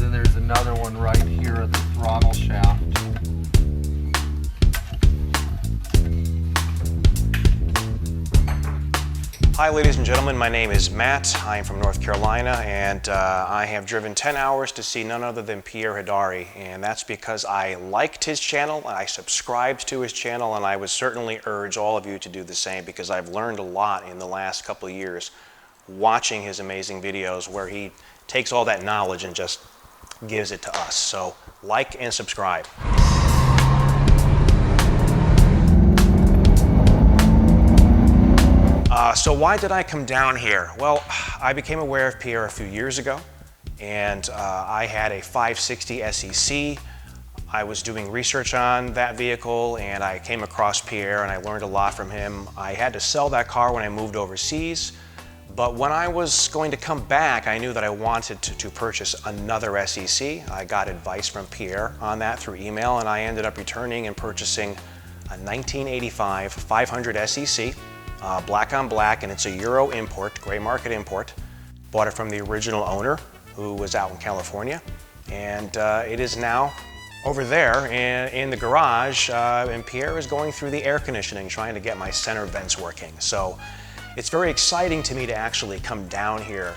then there's another one right here at the throttle shaft. Hi ladies and gentlemen, my name is Matt. I am from North Carolina, and I have driven 10 hours to see none other than Pierre Hedary, and that's because I liked his channel and I subscribed to his channel, and I would certainly urge all of you to do the same because I've learned a lot in the last couple of years watching his amazing videos where he takes all that knowledge and just gives it to us. So like and subscribe. So why did I come down here? Well, I became aware of Pierre a few years ago, and I had a 560 SEC. I was doing research on that vehicle, and I came across Pierre, and I learned a lot from him. I had to sell that car when I moved overseas, but when I was going to come back, I knew that I wanted to purchase another SEC. I got advice from Pierre on that through email, and I ended up returning and purchasing a 1985 500 SEC. Black on black, and it's a Euro import, gray market import. Bought it from the original owner who was out in California, and it is now over there in the garage, and Pierre is going through the air conditioning trying to get my center vents working. So it's very exciting to me to actually come down here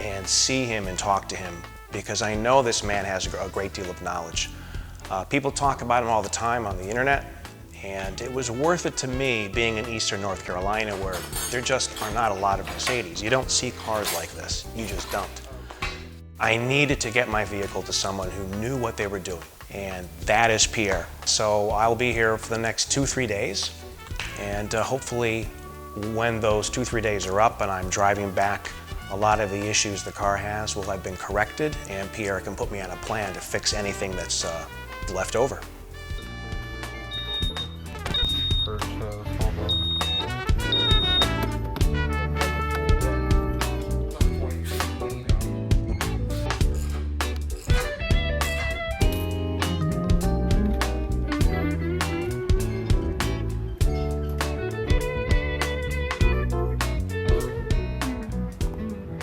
and see him and talk to him because I know this man has a great deal of knowledge. People talk about him all the time on the internet, and it was worth it to me being in Eastern North Carolina where there just are not a lot of Mercedes. You don't see cars like this. You just don't. I needed to get my vehicle to someone who knew what they were doing, and that is Pierre. So I'll be here for the next 2-3 days, and hopefully when those 2-3 days are up and I'm driving back, a lot of the issues the car has will have been corrected, and Pierre can put me on a plan to fix anything that's left over.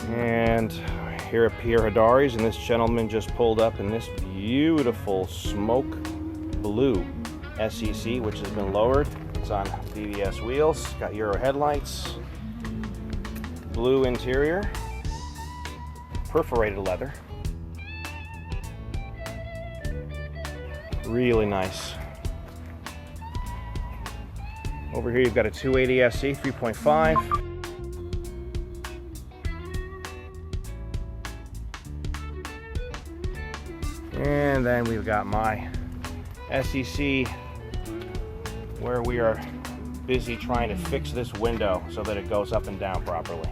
And here at Pierre Hedary's, and this gentleman just pulled up in this beautiful smoke blue SEC, which has been lowered. It's on BBS wheels, got Euro headlights, blue interior, perforated leather. Really nice. Over here you've got a 280 SC 3.5. And then we've got my SEC where we are busy trying to fix this window so that it goes up and down properly.